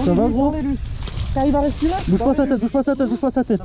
Ça va gros? T'arrives à respirer? Bouge pas sa tête, bouge pas sa tête, bouge pas sa tête.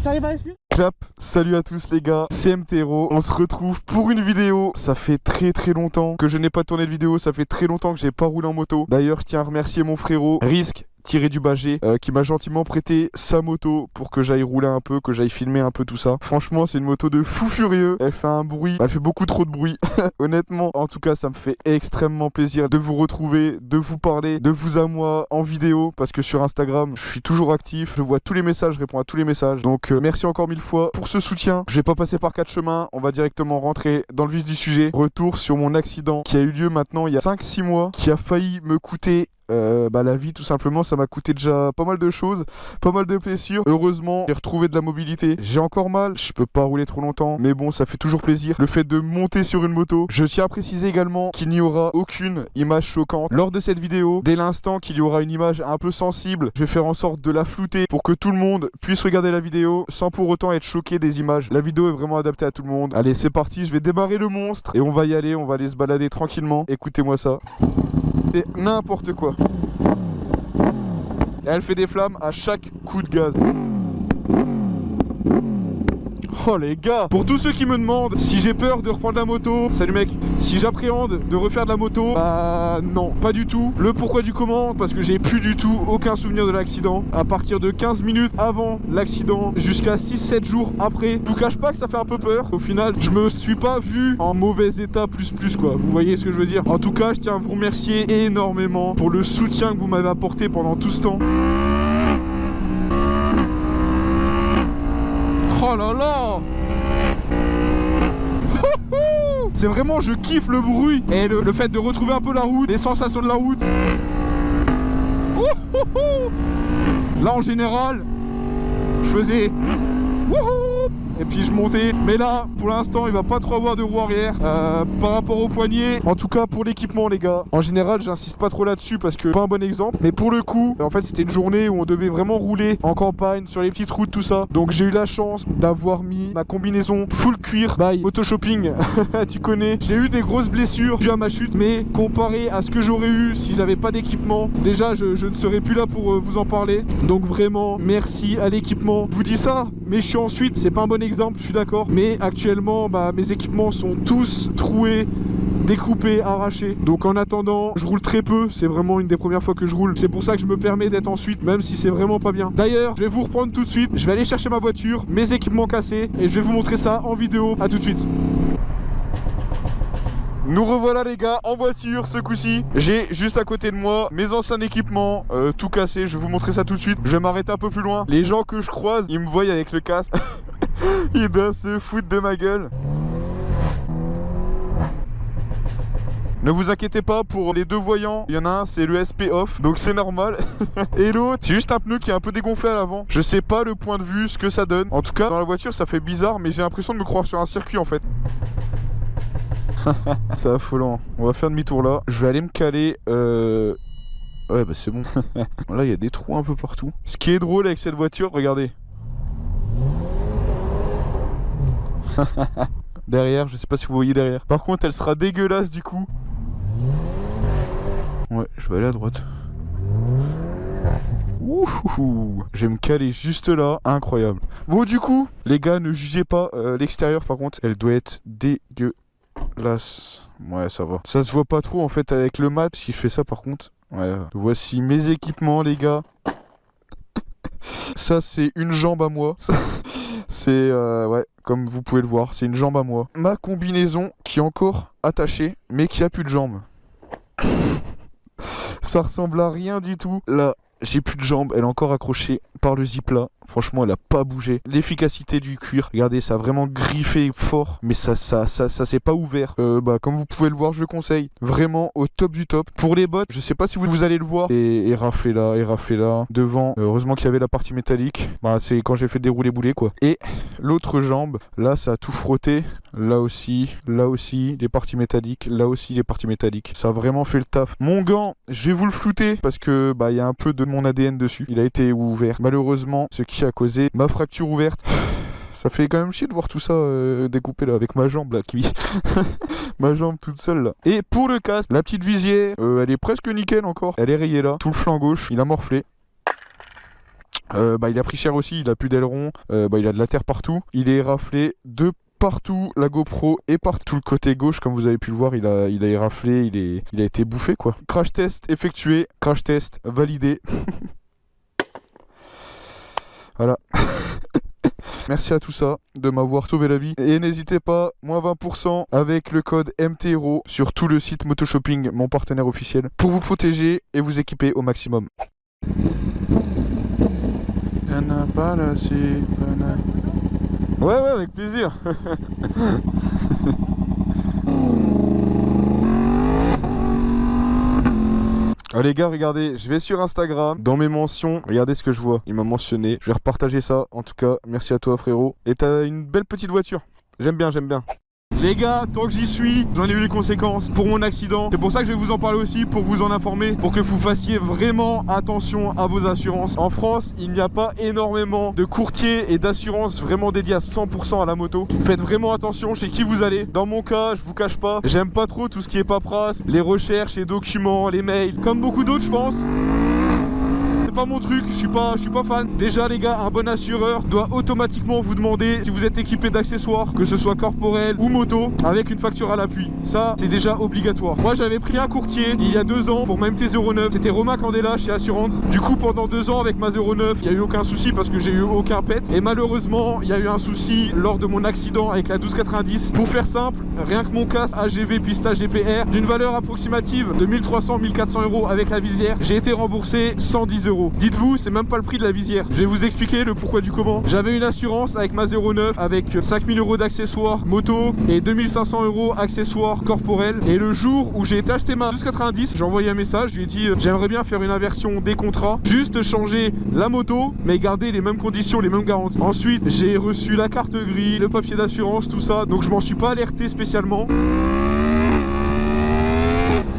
T'arrives à respirer? Clap, salut à tous les gars, c'est MTRO, on se retrouve pour une vidéo. Ça fait très longtemps que je n'ai pas tourné de vidéo, ça fait très longtemps que j'ai pas roulé en moto. D'ailleurs je tiens à remercier mon frérot Risque tiré du Bagé qui m'a gentiment prêté sa moto pour que j'aille rouler un peu, que j'aille filmer un peu tout ça. Franchement c'est une moto de fou furieux, elle fait un bruit, elle fait beaucoup trop de bruit honnêtement. En tout cas ça me fait extrêmement plaisir de vous retrouver, de vous parler, de vous à moi en vidéo, parce que sur Instagram je suis toujours actif, je vois tous les messages, je réponds à tous les messages. Donc merci encore 1000 fois pour ce soutien. Je vais pas passer par 4 chemins, on va directement rentrer dans le vif du sujet. Retour sur mon accident qui a eu lieu maintenant il y a 5-6 mois, qui a failli me coûter la vie tout simplement. Ça m'a coûté déjà pas mal de choses, pas mal de blessures. Heureusement j'ai retrouvé de la mobilité, j'ai encore mal, je peux pas rouler trop longtemps, mais bon ça fait toujours plaisir le fait de monter sur une moto. Je tiens à préciser également qu'il n'y aura aucune image choquante lors de cette vidéo. Dès l'instant qu'il y aura une image un peu sensible, je vais faire en sorte de la flouter pour que tout le monde puisse regarder la vidéo sans pour autant être choqué des images. La vidéo est vraiment adaptée à tout le monde. Allez c'est parti, je vais démarrer le monstre et on va y aller, on va aller se balader tranquillement. Écoutez-moi ça, c'est n'importe quoi. Et elle fait des flammes à chaque coup de gaz. Oh les gars, pour tous ceux qui me demandent si j'ai peur de reprendre la moto, salut mec, si j'appréhende de refaire de la moto, bah non, pas du tout. Le pourquoi du comment, parce que j'ai plus du tout aucun souvenir de l'accident. À partir de 15 minutes avant l'accident jusqu'à 6-7 jours après, je vous cache pas que ça fait un peu peur. Au final, je me suis pas vu en mauvais état plus quoi, vous voyez ce que je veux dire. En tout cas, je tiens à vous remercier énormément pour le soutien que vous m'avez apporté pendant tout ce temps. Oh là là! C'est vraiment, je kiffe le bruit et le fait de retrouver un peu la route, les sensations de la route. Là en général, je faisais et puis je montais, mais là pour l'instant il va pas trop avoir de roue arrière par rapport au poignet. En tout cas pour l'équipement les gars, en général j'insiste pas trop là-dessus parce que pas un bon exemple, mais pour le coup en fait c'était une journée où on devait vraiment rouler en campagne sur les petites routes tout ça, donc j'ai eu la chance d'avoir mis ma combinaison full cuir by Autoshopping. Tu connais, j'ai eu des grosses blessures dues à ma chute, mais comparé à ce que j'aurais eu si j'avais pas d'équipement, déjà je ne serais plus là pour vous en parler. Donc vraiment merci à l'équipement. Je vous dis ça, mais je suis ensuite, c'est pas un bon exemple, je suis d'accord, mais actuellement mes équipements sont tous troués, découpés, arrachés. Donc en attendant, je roule très peu, c'est vraiment une des premières fois que je roule, c'est pour ça que je me permets d'être en suite, même si c'est vraiment pas bien. D'ailleurs, je vais vous reprendre tout de suite, je vais aller chercher ma voiture, mes équipements cassés, et je vais vous montrer ça en vidéo. À tout de suite. Nous revoilà les gars en voiture ce coup-ci. J'ai juste à côté de moi mes anciens équipements tout cassés. Je vais vous montrer ça tout de suite. Je vais m'arrêter un peu plus loin. Les gens que je croise, ils me voient avec le casque. Ils doivent se foutre de ma gueule. Ne vous inquiétez pas pour les deux voyants, il y en a un c'est le SP off, donc c'est normal. Et l'autre, c'est juste un pneu qui est un peu dégonflé à l'avant. Je sais pas le point de vue, ce que ça donne. En tout cas, dans la voiture ça fait bizarre, mais j'ai l'impression de me croire sur un circuit en fait. C'est affolant. On va faire demi-tour là. Je vais aller me caler. Ouais bah c'est bon. Là il y a des trous un peu partout. Ce qui est drôle avec cette voiture, regardez. Derrière, je sais pas si vous voyez derrière. Par contre elle sera dégueulasse du coup. Ouais, je vais aller à droite. Ouh, je vais me caler juste là, incroyable. Bon du coup, les gars ne jugez pas l'extérieur par contre, elle doit être dégueulasse. Ouais ça va. Ça se voit pas trop en fait avec le mat si je fais ça par contre. Ouais, voici mes équipements les gars. Ça c'est une jambe à moi. C'est ouais, comme vous pouvez le voir, c'est une jambe à moi. Ma combinaison qui est encore attachée mais qui a plus de jambes. Ça ressemble à rien du tout. Là, j'ai plus de jambes, elle est encore accrochée par le zip là. Franchement, elle a pas bougé. L'efficacité du cuir, regardez, ça a vraiment griffé fort, mais ça s'est pas ouvert. Comme vous pouvez le voir, je le conseille. Vraiment au top du top. Pour les bottes, je sais pas si vous allez le voir. Et raflé là. Devant, heureusement qu'il y avait la partie métallique. Bah, c'est quand j'ai fait dérouler boulet quoi. Et l'autre jambe, là, ça a tout frotté. Là aussi, les parties métalliques. Là aussi, les parties métalliques. Ça a vraiment fait le taf. Mon gant, je vais vous le flouter parce que il y a un peu de mon ADN dessus. Il a été ouvert. Malheureusement, ce qui a causé ma fracture ouverte. Ça fait quand même chier de voir tout ça découpé là avec ma jambe là qui ma jambe toute seule là. Et pour le casque, la petite visière, elle est presque nickel encore. Elle est rayée là, tout le flanc gauche, il a morflé. Il a pris cher aussi, il a plus d'aileron, il a de la terre partout. Il est raflé de partout, la GoPro et partout le côté gauche, comme vous avez pu le voir, il a éraflé, il a été bouffé quoi. Crash test effectué, crash test validé. Voilà. Merci à tout ça de m'avoir sauvé la vie. Et n'hésitez pas, moins 20% avec le code MTHERO sur tout le site Motoshopping, mon partenaire officiel, pour vous protéger et vous équiper au maximum. Ouais, avec plaisir. Ah les gars, regardez, je vais sur Instagram, dans mes mentions, regardez ce que je vois. Il m'a mentionné, je vais repartager ça. En tout cas, merci à toi frérot. Et t'as une belle petite voiture. J'aime bien. Les gars, tant que j'y suis, j'en ai eu les conséquences pour mon accident. C'est pour ça que je vais vous en parler aussi, pour vous en informer, pour que vous fassiez vraiment attention à vos assurances. En France, il n'y a pas énormément de courtiers et d'assurances vraiment dédiés à 100% à la moto. Faites vraiment attention chez qui vous allez. Dans mon cas, je vous cache pas, j'aime pas trop tout ce qui est paperasse, les recherches, les documents, les mails. Comme beaucoup d'autres, je pense. Pas mon truc, je suis pas fan. Déjà les gars, un bon assureur doit automatiquement vous demander si vous êtes équipé d'accessoires, que ce soit corporel ou moto, avec une facture à l'appui. Ça, c'est déjà obligatoire. Moi, j'avais pris un courtier il y a 2 ans pour ma MT-09. C'était Romain Candela chez Assurance. Du coup, pendant 2 ans avec ma 09, il n'y a eu aucun souci parce que j'ai eu aucun pet. Et malheureusement, il y a eu un souci lors de mon accident avec la 1290. Pour faire simple, rien que mon casque AGV Pista GPR d'une valeur approximative de 1300-1400 € avec la visière, j'ai été remboursé 110 €. Dites-vous, c'est même pas le prix de la visière. Je vais vous expliquer le pourquoi du comment. J'avais une assurance avec ma 09 avec 5000 € d'accessoires moto et 2500 € accessoires corporels. Et le jour où j'ai été acheter ma 1290, j'ai envoyé un message, je lui ai dit j'aimerais bien faire une inversion des contrats, juste changer la moto mais garder les mêmes conditions, les mêmes garanties. Ensuite, j'ai reçu la carte grise, le papier d'assurance, tout ça. Donc je m'en suis pas alerté spécialement.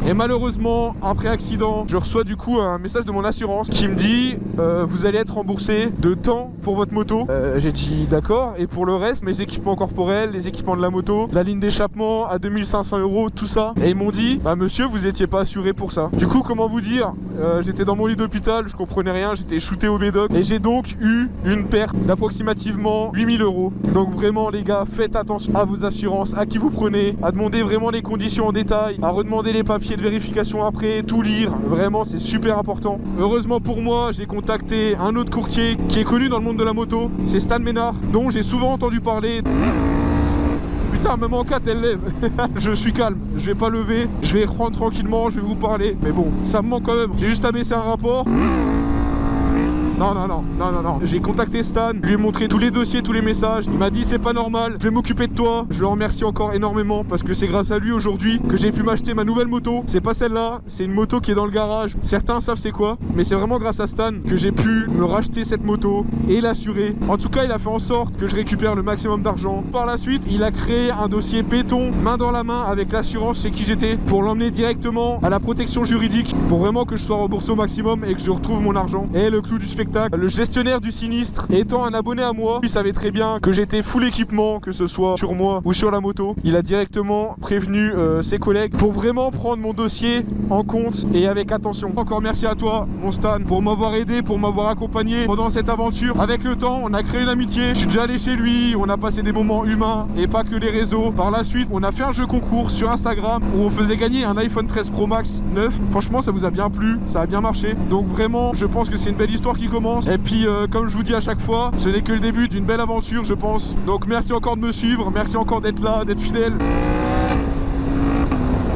Et malheureusement, après accident, je reçois du coup un message de mon assurance qui me dit vous allez être remboursé de temps pour votre moto. J'ai dit d'accord. Et pour le reste, mes équipements corporels, les équipements de la moto, la ligne d'échappement à 2500 €, tout ça. Et ils m'ont dit bah monsieur, vous étiez pas assuré pour ça. Du coup, comment vous dire, j'étais dans mon lit d'hôpital, je comprenais rien, j'étais shooté au médoc. Et j'ai donc eu une perte d'approximativement 8000 €. Donc vraiment les gars, faites attention à vos assurances, à qui vous prenez, à demander vraiment les conditions en détail, à redemander les papiers de vérification après, tout lire, vraiment c'est super important. Heureusement pour moi, j'ai contacté un autre courtier qui est connu dans le monde de la moto, c'est Stan Ménard, dont j'ai souvent entendu parler. Putain, même en 4 elle lève. Je suis calme, je vais pas lever, je vais reprendre tranquillement, je vais vous parler, mais bon, ça me manque quand même. J'ai juste abaissé un rapport. Non. J'ai contacté Stan, je lui ai montré tous les dossiers, tous les messages. Il m'a dit c'est pas normal, je vais m'occuper de toi. Je le remercie encore énormément parce que c'est grâce à lui aujourd'hui que j'ai pu m'acheter ma nouvelle moto. C'est pas celle-là, c'est une moto qui est dans le garage. Certains savent c'est quoi, mais c'est vraiment grâce à Stan que j'ai pu me racheter cette moto et l'assurer. En tout cas, il a fait en sorte que je récupère le maximum d'argent. Par la suite, il a créé un dossier béton, main dans la main avec l'assurance chez qui j'étais pour l'emmener directement à la protection juridique pour vraiment que je sois remboursé au maximum et que je retrouve mon argent. Et le clou du spectacle, le gestionnaire du sinistre étant un abonné à moi, il savait très bien que j'étais full équipement, que ce soit sur moi ou sur la moto. Il a directement prévenu ses collègues pour vraiment prendre mon dossier en compte et avec attention. Encore merci à toi mon Stan pour m'avoir aidé, pour m'avoir accompagné pendant cette aventure. Avec le temps, on a créé une amitié, je suis déjà allé chez lui, on a passé des moments humains et pas que les réseaux. Par la suite, on a fait un jeu concours sur Instagram où on faisait gagner un iPhone 13 Pro Max 9. Franchement, ça vous a bien plu, ça a bien marché. Donc vraiment, je pense que c'est une belle histoire qui commence. Et puis comme je vous dis à chaque fois, ce n'est que le début d'une belle aventure je pense. Donc merci encore de me suivre, merci encore d'être là, d'être fidèle.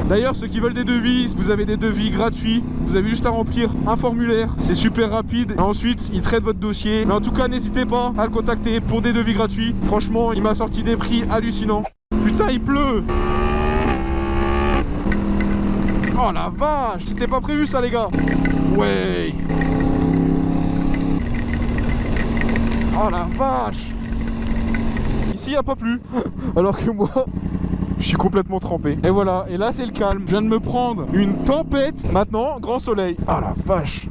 D'ailleurs ceux qui veulent des devis, vous avez des devis gratuits, vous avez juste à remplir un formulaire, c'est super rapide. Et ensuite ils traitent votre dossier. Mais en tout cas n'hésitez pas à le contacter pour des devis gratuits. Franchement il m'a sorti des prix hallucinants. Putain il pleut. Oh la vache, c'était pas prévu ça les gars. Ouais. Oh la vache. Ici il n'y a pas plu. Alors que moi je suis complètement trempé. Et voilà, et là c'est le calme. Je viens de me prendre une tempête. Maintenant, grand soleil. Oh la vache.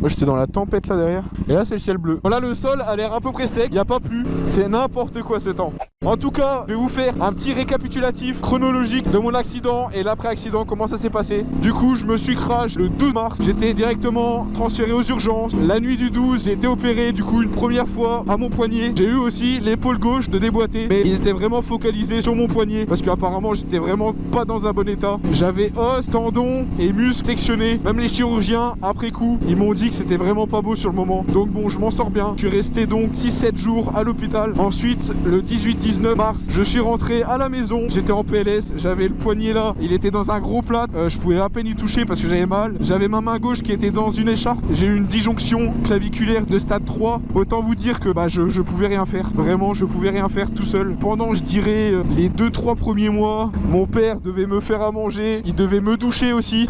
Moi j'étais dans la tempête là derrière. Et là c'est le ciel bleu. Voilà, le sol a l'air à peu près sec, il n'y a pas plu. C'est n'importe quoi ce temps. En tout cas, je vais vous faire un petit récapitulatif chronologique de mon accident et l'après-accident, comment ça s'est passé. Du coup, je me suis crash le 12 mars. J'étais directement transféré aux urgences. La nuit du 12, j'ai été opéré du coup une première fois à mon poignet. J'ai eu aussi l'épaule gauche de déboîter, mais ils étaient vraiment focalisés sur mon poignet parce qu'apparemment j'étais vraiment pas dans un bon état. J'avais os, tendons et muscles sectionnés. Même les chirurgiens, après coup, ils m'ont dit que c'était vraiment pas beau sur le moment. Donc bon, je m'en sors bien. Je suis resté donc 6-7 jours à l'hôpital. Ensuite, le 18-19 mars, je suis rentré à la maison. J'étais en PLS, j'avais le poignet là, il était dans un gros plâtre. Je pouvais à peine y toucher parce que j'avais mal. J'avais ma main gauche qui était dans une écharpe. J'ai eu une disjonction claviculaire de stade 3. Autant vous dire que je pouvais rien faire. Vraiment, je pouvais rien faire tout seul. Pendant, je dirais, les 2-3 premiers mois, mon père devait me faire à manger. Il devait me doucher aussi.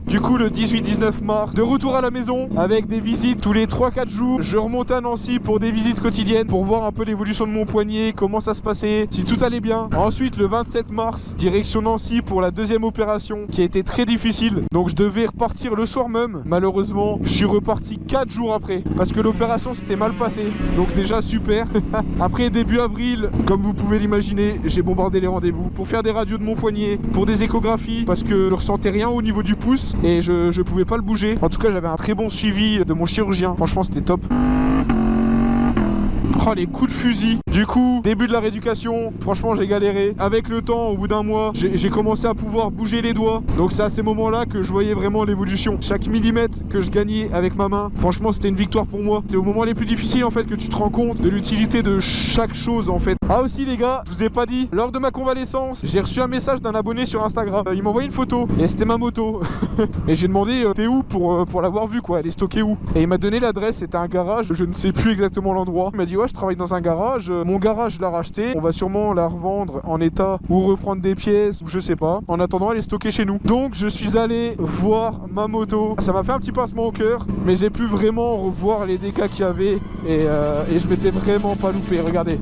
Du coup, le 18-19 mars, de retour à la maison avec des visites tous les 3-4 jours. Je remontais à Nancy pour des visites quotidiennes pour voir un peu l'évolution de mon poignet, comment ça se passait, si tout allait bien. Ensuite, le 27 mars, direction Nancy pour la deuxième opération qui a été très difficile. Donc, je devais repartir le soir même. Malheureusement, je suis reparti 4 jours après parce que l'opération s'était mal passée. Donc, déjà super. Après, début avril, comme vous pouvez l'imaginer, j'ai bombardé les rendez-vous pour faire des radios de mon poignet, pour des échographies parce que je ressentais rien au niveau du pouce et je pouvais pas le bouger. En tout cas, j'avais un très bon suivi de mon chirurgien. Franchement, c'était top. Oh, les coups de fusil. Du coup, début de la rééducation, franchement j'ai galéré. Avec le temps, au bout d'un mois, j'ai commencé à pouvoir bouger les doigts. Donc c'est à ces moments-là que je voyais vraiment l'évolution. Chaque millimètre que je gagnais avec ma main, franchement c'était une victoire pour moi. C'est au moment les plus difficiles en fait que tu te rends compte de l'utilité de chaque chose en fait. Ah aussi les gars, je vous ai pas dit, lors de ma convalescence, j'ai reçu un message d'un abonné sur Instagram. Il m'a envoyé une photo et c'était ma moto. Et j'ai demandé t'es où pour l'avoir vue quoi, elle est stockée où. Et il m'a donné l'adresse, c'était un garage, je ne sais plus exactement l'endroit. Il m'a dit ouais, je travaille dans un garage, mon garage l'a racheté, on va sûrement la revendre en état ou reprendre des pièces ou je sais pas. En attendant, elle est stockée chez nous. Donc je suis allé voir ma moto. Ça m'a fait un petit pincement au cœur, mais j'ai pu vraiment revoir les dégâts qu'il y avait et je m'étais vraiment pas loupé. Regardez.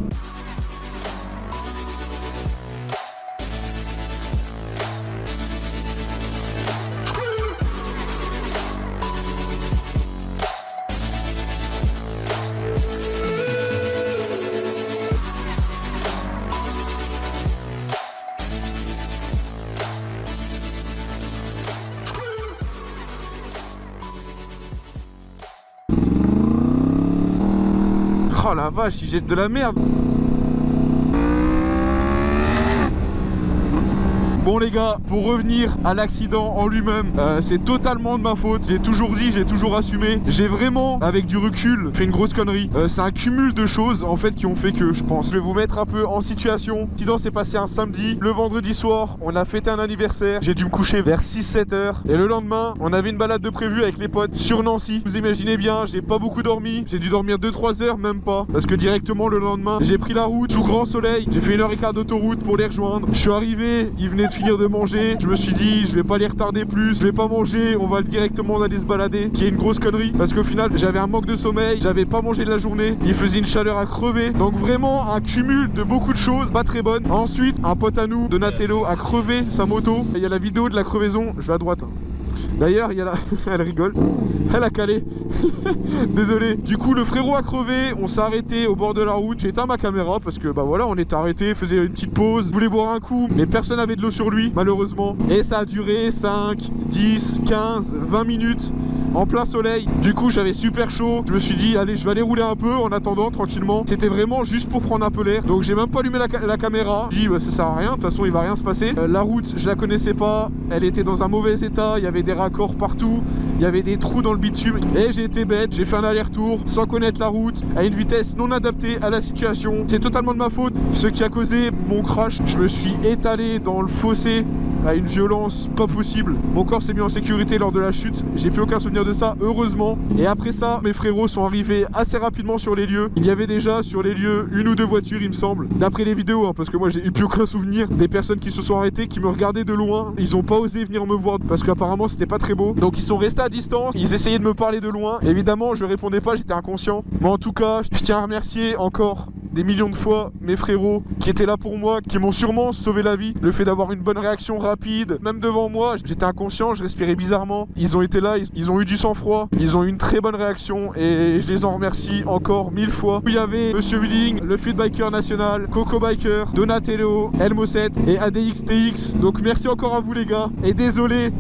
Oh la vache, il jette de la merde. Bon les gars, pour revenir à l'accident en lui-même, c'est totalement de ma faute. J'ai toujours dit, j'ai toujours assumé. J'ai vraiment, avec du recul, fait une grosse connerie. C'est un cumul de choses en fait qui ont fait que je pense. Je vais vous mettre un peu en situation. L'accident s'est passé un samedi. Le vendredi soir, on a fêté un anniversaire. J'ai dû me coucher vers 6-7 heures. Et le lendemain, on avait une balade de prévu avec les potes sur Nancy. Vous imaginez bien, j'ai pas beaucoup dormi. J'ai dû dormir 2-3 heures, même pas. Parce que directement le lendemain, j'ai pris la route sous grand soleil. J'ai fait 1h15 d'autoroute pour les rejoindre. Je suis arrivé, ils venaient de finir de manger. Je me suis dit, je vais pas les retarder plus. Je vais pas manger, on va directement aller se balader. Qui est une grosse connerie. Parce qu'au final, j'avais un manque de sommeil. J'avais pas mangé de la journée. Il faisait une chaleur à crever. Donc vraiment un cumul de beaucoup de choses pas très bonnes. Ensuite, un pote à nous, Donatello, a crevé sa moto. Il y a la vidéo de la crevaison. Je vais à droite. D'ailleurs, il y a la... Elle rigole. Elle a calé. Désolé. Du coup, le frérot a crevé. On s'est arrêté au bord de la route. J'ai éteint ma caméra parce que, bah voilà, on était arrêté, faisait une petite pause, voulait boire un coup. Mais personne n'avait de l'eau sur lui, malheureusement. Et ça a duré 5, 10, 15, 20 minutes en plein soleil. Du coup, j'avais super chaud. Je me suis dit, allez, je vais aller rouler un peu en attendant, tranquillement. C'était vraiment juste pour prendre un peu l'air. Donc, j'ai même pas allumé la caméra. Je dis, bah, ça sert à rien. De toute façon, il va rien se passer. La route, je la connaissais pas. Elle était dans un mauvais état. Il y avait des raccords partout. Il y avait des trous dans le bitume. Et j'ai été bête. J'ai fait un aller-retour sans connaître la route, à une vitesse non adaptée à la situation. C'est totalement de ma faute. Ce qui a causé mon crash. Je me suis étalé dans le fossé à une violence pas possible. Mon corps s'est mis en sécurité lors de la chute. J'ai plus aucun souvenir de ça, heureusement. Et après ça, mes frérots sont arrivés assez rapidement sur les lieux. Il y avait déjà sur les lieux 1 ou 2 voitures, il me semble. D'après les vidéos, hein, parce que moi j'ai eu plus aucun souvenir. Des personnes qui se sont arrêtées, qui me regardaient de loin. Ils ont pas osé venir me voir parce qu'apparemment c'était pas très beau. Donc ils sont restés à distance. Ils essayaient de me parler de loin. Évidemment, je répondais pas, j'étais inconscient. Mais en tout cas, je tiens à remercier encore des millions de fois mes frérots qui étaient là pour moi, qui m'ont sûrement sauvé la vie. Le fait d'avoir une bonne réaction rapide, même devant moi, j'étais inconscient, je respirais bizarrement. Ils ont été là, ils ont eu du sang-froid, ils ont eu une très bonne réaction et je les en remercie encore 1000 fois. Il y avait Monsieur Willing, le Fit Biker National, Coco Biker, Donatello, Elmo7 et ADXTX. Donc merci encore à vous les gars et désolé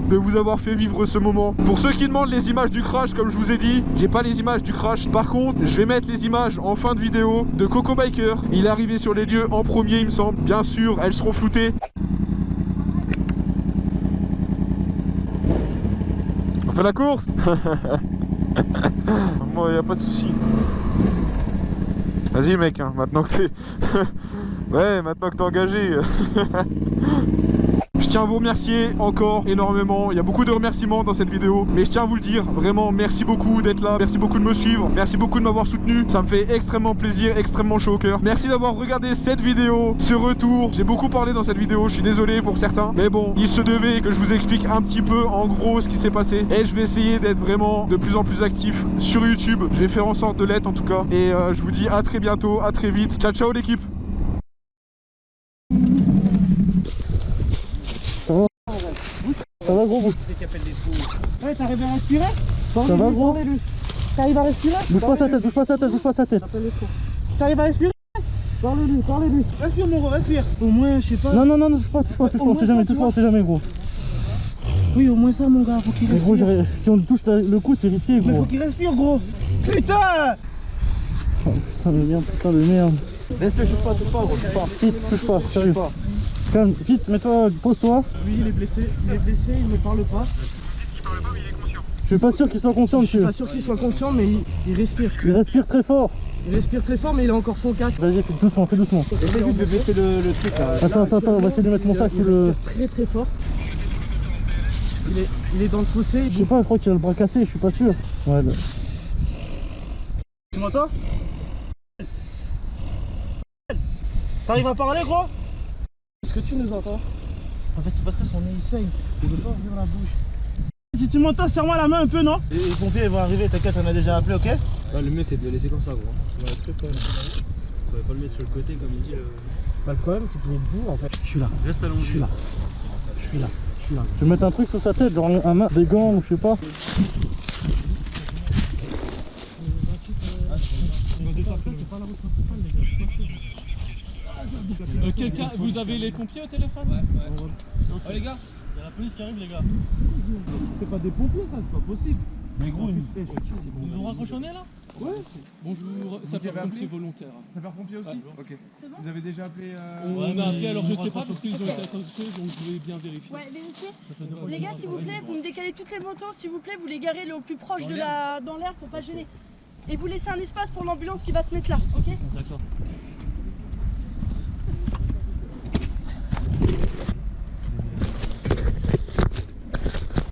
de vous avoir fait vivre ce moment. Pour ceux qui demandent les images du crash, comme je vous ai dit, j'ai pas les images du crash. Par contre, je vais mettre les images en fin de vidéo de Coco Biker. Il est arrivé sur les lieux en premier, il me semble. Bien sûr, elles seront floutées. On fait la course. Moi, y a pas de souci. Vas-y mec, hein, maintenant que t'es... ouais, maintenant que t'es engagé. Je tiens à vous remercier encore énormément. Il y a beaucoup de remerciements dans cette vidéo, mais je tiens à vous le dire, vraiment merci beaucoup d'être là, merci beaucoup de me suivre, merci beaucoup de m'avoir soutenu. Ça me fait extrêmement plaisir, extrêmement chaud au cœur. Merci d'avoir regardé cette vidéo, ce retour. J'ai beaucoup parlé dans cette vidéo, je suis désolé pour certains, mais bon, il se devait que je vous explique un petit peu en gros ce qui s'est passé. Et je vais essayer d'être vraiment de plus en plus actif sur YouTube. Je vais faire en sorte de l'être en tout cas. Et je vous dis à très bientôt, à très vite. Ciao ciao l'équipe. Ça va gros? Ouais, t'arrives à respirer? Ça va gros? T'arrives à respirer? Bouge pas sa tête, bouge pas sa tête, bouge pas sa tête. T'arrives à respirer? Parle-lui, parle-lui. Respire mon gros, respire. Au moins, je sais pas. Non, non, non, touche pas, on sait jamais, touche pas, on sait jamais gros. Oui, au moins ça mon gars, faut qu'il Mais respire. gros, si on touche le cou, c'est risqué Mais gros. faut qu'il respire gros. Putain! Putain de merde, putain de merde. Laisse-le, touche pas gros, touche pas. Vite, touche pas, sérieux. Calme, vite, mets-toi, pose-toi. Lui il est blessé, il me parle pas. Je suis pas sûr qu'il soit conscient Je suis monsieur. pas sûr qu'il soit conscient mais il respire. Il respire très fort. Il respire très fort mais il a encore son casque. Vas-y, fais doucement, fais doucement. Essaye juste de baisser le truc là. Attends, on va essayer de mettre mon sac sur le... Il respire très fort. Il est dans le fossé. Je sais pas, je crois qu'il a le bras cassé, je suis pas sûr. Ouais, là. Tu m'entends? T'arrives à parler gros? Est-ce que tu nous entends? En fait c'est parce que son nez il saigne. Il veut pas ouvrir la bouche. Si tu m'entends, serre-moi la main un peu non? Les pompiers vont arriver, t'inquiète, on a déjà appelé, ok? Ouais, le mieux c'est de le laisser comme ça gros. Ouais, très fort. On va pas le mettre sur le côté comme il dit le... Bah le problème c'est qu'il est debout en fait. Je suis là. Reste allongé. Je suis là. Je suis là. Je suis là. Tu veux mettre un truc sur sa tête, genre des gants ou je sais pas. Quelqu'un, vous avez les pompiers au téléphone? Ouais. Oh les gars, il y a la police qui arrive les gars. C'est pas des pompiers ça, c'est pas possible. Mais gros, Ils nous ont raccroché au nez là? Ouais. Bonjour, sapeur-pompier volontaire. Sapeur-pompier aussi? Ok. Vous avez déjà appelé On a appelé, alors je sais pas parce qu'ils ont été accrochés, donc je vais bien vérifier. Ouais, vérifiez. Les gars, s'il vous plaît, vous me décalez toutes les motos, s'il vous plaît, vous les garez le plus proche dans l'air pour pas gêner. Et vous laissez un espace pour l'ambulance qui va se mettre là, ok? D'accord.